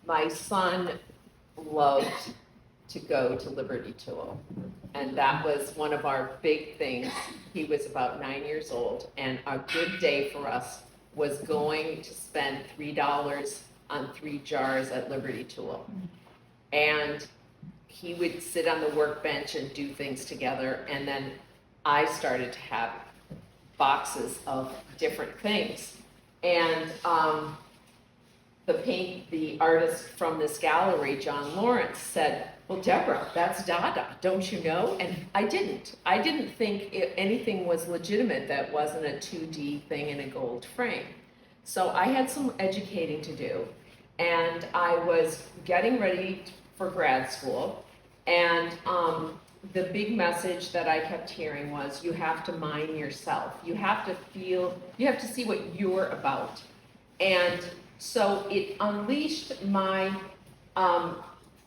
my son loved to go to Liberty Tool, and that was one of our big things. He was about 9 years old, and a good day for us was going to spend $3 on 3 jars at Liberty Tool. And he would sit on the workbench and do things together, and then I started to have boxes of different things. And the artist from this gallery, John Lawrence, said, "Well, Deborah, that's Dada, don't you know?" And I didn't think anything was legitimate that wasn't a 2D thing in a gold frame. So I had some educating to do, and I was getting ready for grad school, and the big message that I kept hearing was, you have to mine yourself. You have to see what you're about. And so it unleashed my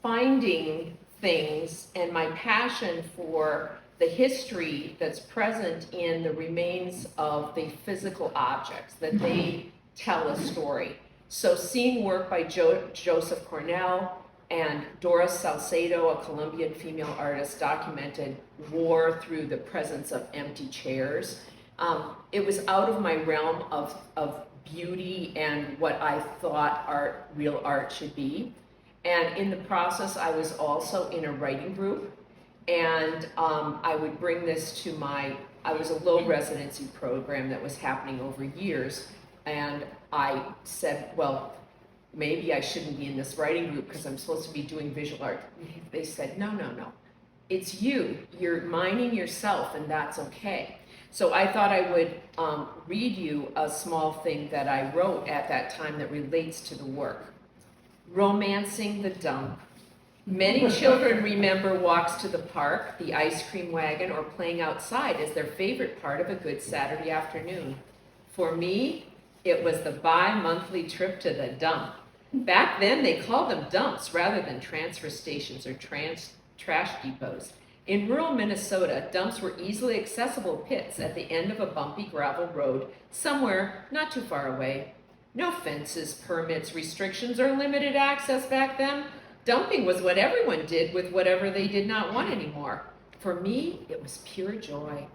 finding things and my passion for the history that's present in the remains of the physical objects, that they tell a story. So seeing work by Joseph Cornell and Doris Salcedo, a Colombian female artist, documented war through the presence of empty chairs. It was out of my realm of beauty and what I thought real art should be. And in the process, I was also in a writing group, and I would bring this to I was a low residency program that was happening over years, and I said, well, maybe I shouldn't be in this writing group because I'm supposed to be doing visual art. They said, no, it's you. You're mining yourself, and that's okay. So I thought I would read you a small thing that I wrote at that time that relates to the work. Romancing the dump. Many children remember walks to the park, the ice cream wagon, or playing outside as their favorite part of a good Saturday afternoon. For me, it was the bi-monthly trip to the dump. Back then, they called them dumps rather than transfer stations or trash depots. In rural Minnesota, dumps were easily accessible pits at the end of a bumpy gravel road somewhere not too far away. No fences, permits, restrictions, or limited access back then. Dumping was what everyone did with whatever they did not want anymore. For me, it was pure joy,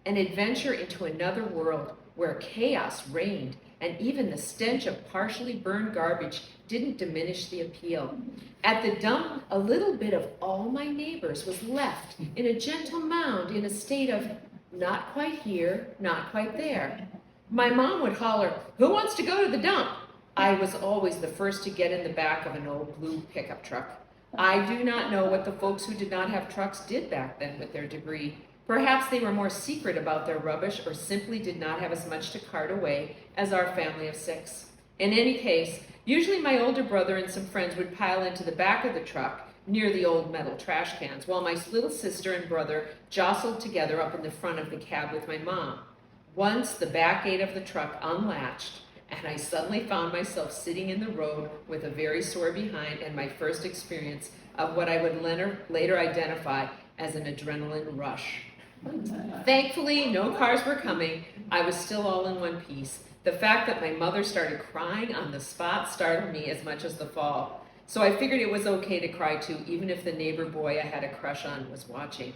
an adventure into another world where chaos reigned, and even the stench of partially burned garbage didn't diminish the appeal. At the dump, a little bit of all my neighbors was left in a gentle mound in a state of not quite here, not quite there. My mom would holler, "Who wants to go to the dump?" I was always the first to get in the back of an old blue pickup truck. I do not know what the folks who did not have trucks did back then with their debris. Perhaps they were more secret about their rubbish, or simply did not have as much to cart away as our family of 6. In any case, usually my older brother and some friends would pile into the back of the truck near the old metal trash cans, while my little sister and brother jostled together up in the front of the cab with my mom. Once the back gate of the truck unlatched, and I suddenly found myself sitting in the road with a very sore behind, and my first experience of what I would later identify as an adrenaline rush. Thankfully, no cars were coming. I was still all in one piece. The fact that my mother started crying on the spot startled me as much as the fall. So I figured it was okay to cry too, even if the neighbor boy I had a crush on was watching.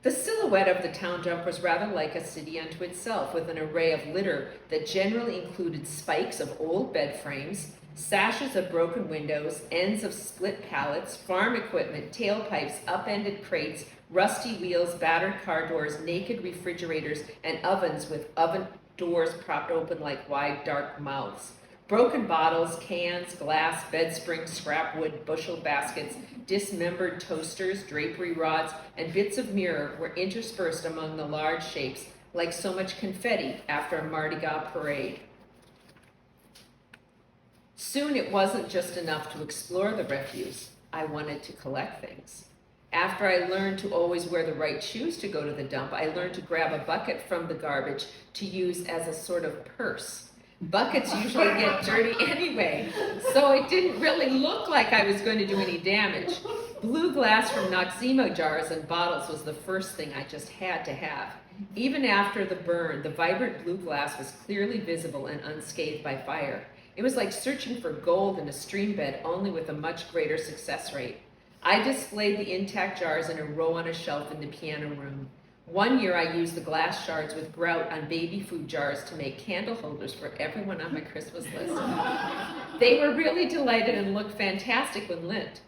The silhouette of the town dump was rather like a city unto itself, with an array of litter that generally included spikes of old bed frames, sashes of broken windows, ends of split pallets, farm equipment, tailpipes, upended crates, rusty wheels, battered car doors, naked refrigerators, and ovens with oven doors propped open like wide, dark mouths. Broken bottles, cans, glass, bed springs, scrap wood, bushel baskets, dismembered toasters, drapery rods, and bits of mirror were interspersed among the large shapes like so much confetti after a Mardi Gras parade. Soon it wasn't just enough to explore the refuse. I wanted to collect things. After I learned to always wear the right shoes to go to the dump, I learned to grab a bucket from the garbage to use as a sort of purse. Buckets usually get dirty anyway, so it didn't really look like I was going to do any damage. Blue glass from Noxzema jars and bottles was the first thing I just had to have. Even after the burn, the vibrant blue glass was clearly visible and unscathed by fire. It was like searching for gold in a stream bed, only with a much greater success rate. I displayed the intact jars in a row on a shelf in the piano room. One year I used the glass shards with grout on baby food jars to make candle holders for everyone on my Christmas list. They were really delighted and looked fantastic when lit.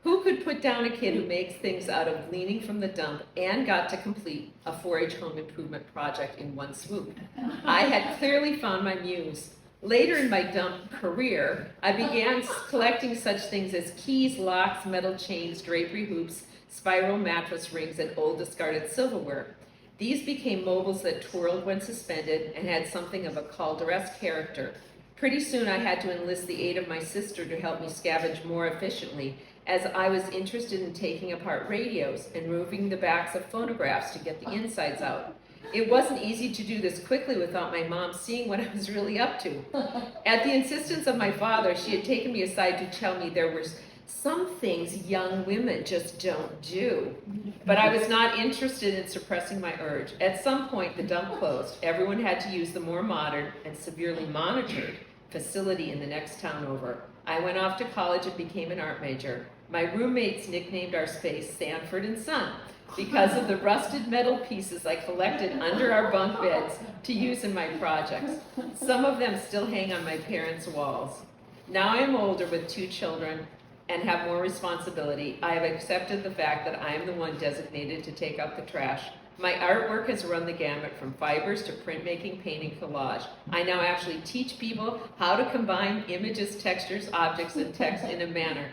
Who could put down a kid who makes things out of gleaning from the dump and got to complete a 4-H home improvement project in one swoop? I had clearly found my muse. Later in my dump career, I began collecting such things as keys, locks, metal chains, drapery hoops, spiral mattress rings, and old discarded silverware. These became mobiles that twirled when suspended and had something of a Calderesque character. Pretty soon I had to enlist the aid of my sister to help me scavenge more efficiently, as I was interested in taking apart radios and removing the backs of phonographs to get the insides out. It wasn't easy to do this quickly without my mom seeing what I was really up to. At the insistence of my father, she had taken me aside to tell me there were some things young women just don't do. But I was not interested in suppressing my urge. At some point, the dump closed. Everyone had to use the more modern and severely monitored facility in the next town over. I went off to college and became an art major. My roommates nicknamed our space Sanford and Son because of the rusted metal pieces I collected under our bunk beds to use in my projects. Some of them still hang on my parents' walls. Now I am older with 2 children and have more responsibility. I have accepted the fact that I am the one designated to take out the trash. My artwork has run the gamut from fibers to printmaking, painting, collage. I now actually teach people how to combine images, textures, objects, and text in a manner.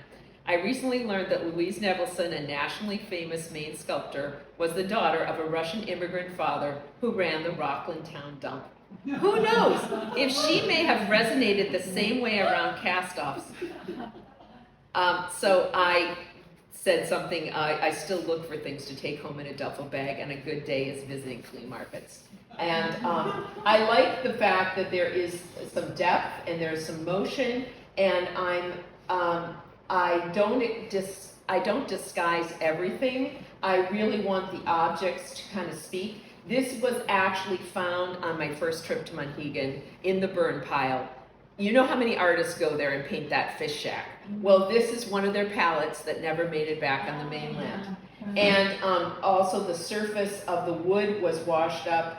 I recently learned that Louise Nevelson, a nationally famous Maine sculptor, was the daughter of a Russian immigrant father who ran the Rockland Town dump. Who knows if she may have resonated the same way around cast-offs. So I said something, I still look for things to take home in a duffel bag, and a good day is visiting flea markets. And I like the fact that there is some depth and there's some motion, and I don't disguise everything. I really want the objects to kind of speak. This was actually found on my first trip to Monhegan in the burn pile. You know how many artists go there and paint that fish shack? Well, this is one of their palettes that never made it back on the mainland. And also the surface of the wood was washed up.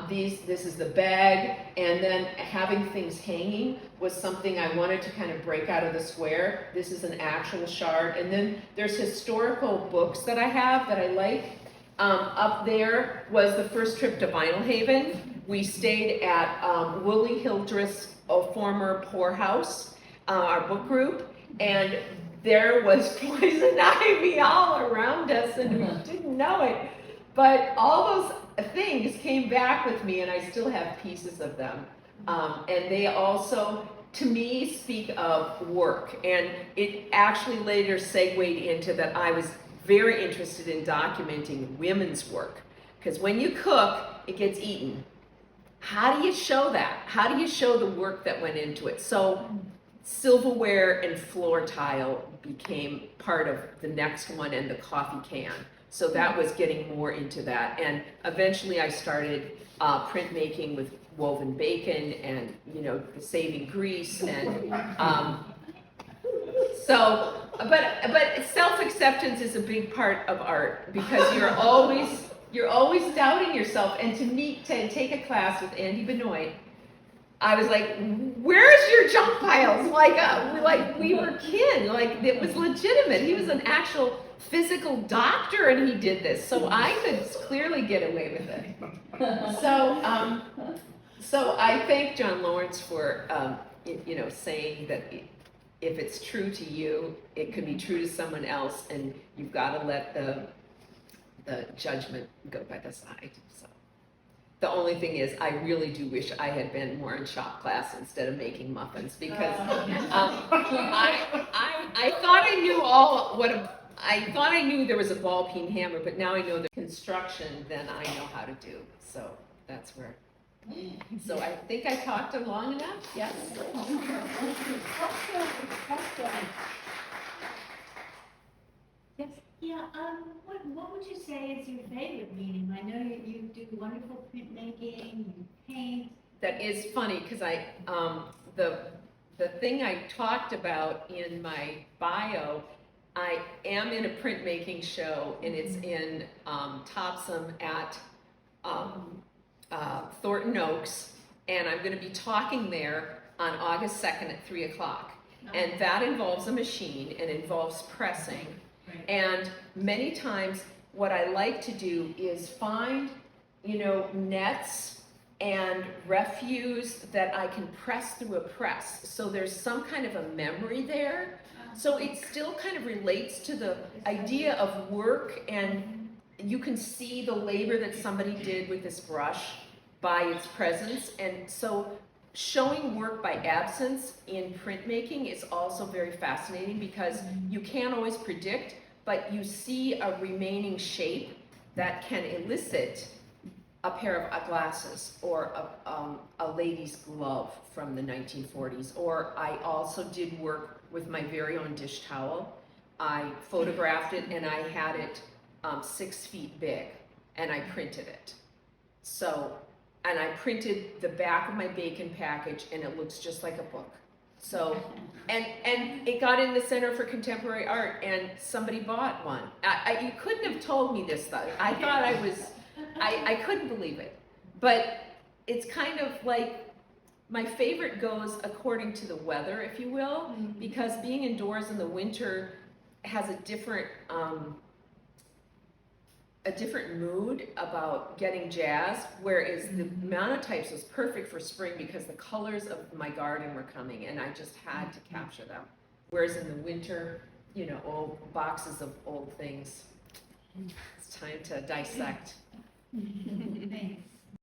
This is the bag, and then having things hanging was something I wanted to kind of break out of the square. This is an actual shard. And then there's historical books that I have that I like. Up there was the first trip to Vinyl Haven. We stayed at Willie Hildreth's former poorhouse, our book group, and there was poison ivy all around us, and we didn't know it. But all those things came back with me, and I still have pieces of them. And they also, to me, speak of work. And it actually later segued into that I was very interested in documenting women's work. Because when you cook, it gets eaten. How do you show that? How do you show the work that went into it? So silverware and floor tile became part of the next one, and the coffee can. So that was getting more into that. And eventually I started printmaking with woven bacon and, saving grease. And but self-acceptance is a big part of art, because you're always doubting yourself. And to take a class with Andy Benoit, I was like, where's your junk piles? Like we were kin, like it was legitimate. He was an actual physical doctor, and he did this, so I could clearly get away with it. So I thank John Lawrence for saying that if it's true to you, it could be true to someone else, and you've got to let the judgment go by the side. So the only thing is, I really do wish I had been more in shop class instead of making muffins, because I thought I knew I thought I knew there was a ball peen hammer, but now I know the construction, then I know how to do. So that's where. So I think I talked long enough. Yes. Yes. Yeah. What would you say is your favorite medium? I know you do wonderful printmaking, you paint. That is funny, because the thing I talked about in my bio, I am in a printmaking show, and it's in Topsom at Thornton Oaks, and I'm going to be talking there on August 2nd at 3 o'clock. And that involves a machine and involves pressing. Right. And many times what I like to do is find, nets and refuse that I can press through a press. So there's some kind of a memory there. So it still kind of relates to the idea of work, and you can see the labor that somebody did with this brush by its presence. And so showing work by absence in printmaking is also very fascinating, because you can't always predict, but you see a remaining shape that can elicit a pair of glasses or a lady's glove from the 1940s. Or I also did work with my very own dish towel. I photographed it and I had it 6 feet big, and I printed it. And I printed the back of my bacon package, and it looks just like a book. So, and it got in the Center for Contemporary Art, and somebody bought one. You couldn't have told me this stuff. I thought I couldn't believe it. But it's kind of like, my favorite goes according to the weather, if you will, because being indoors in the winter has a different mood about getting jazzed, whereas the monotypes was perfect for spring because the colors of my garden were coming and I just had to capture them. Whereas in the winter, old boxes of old things, it's time to dissect. Thanks.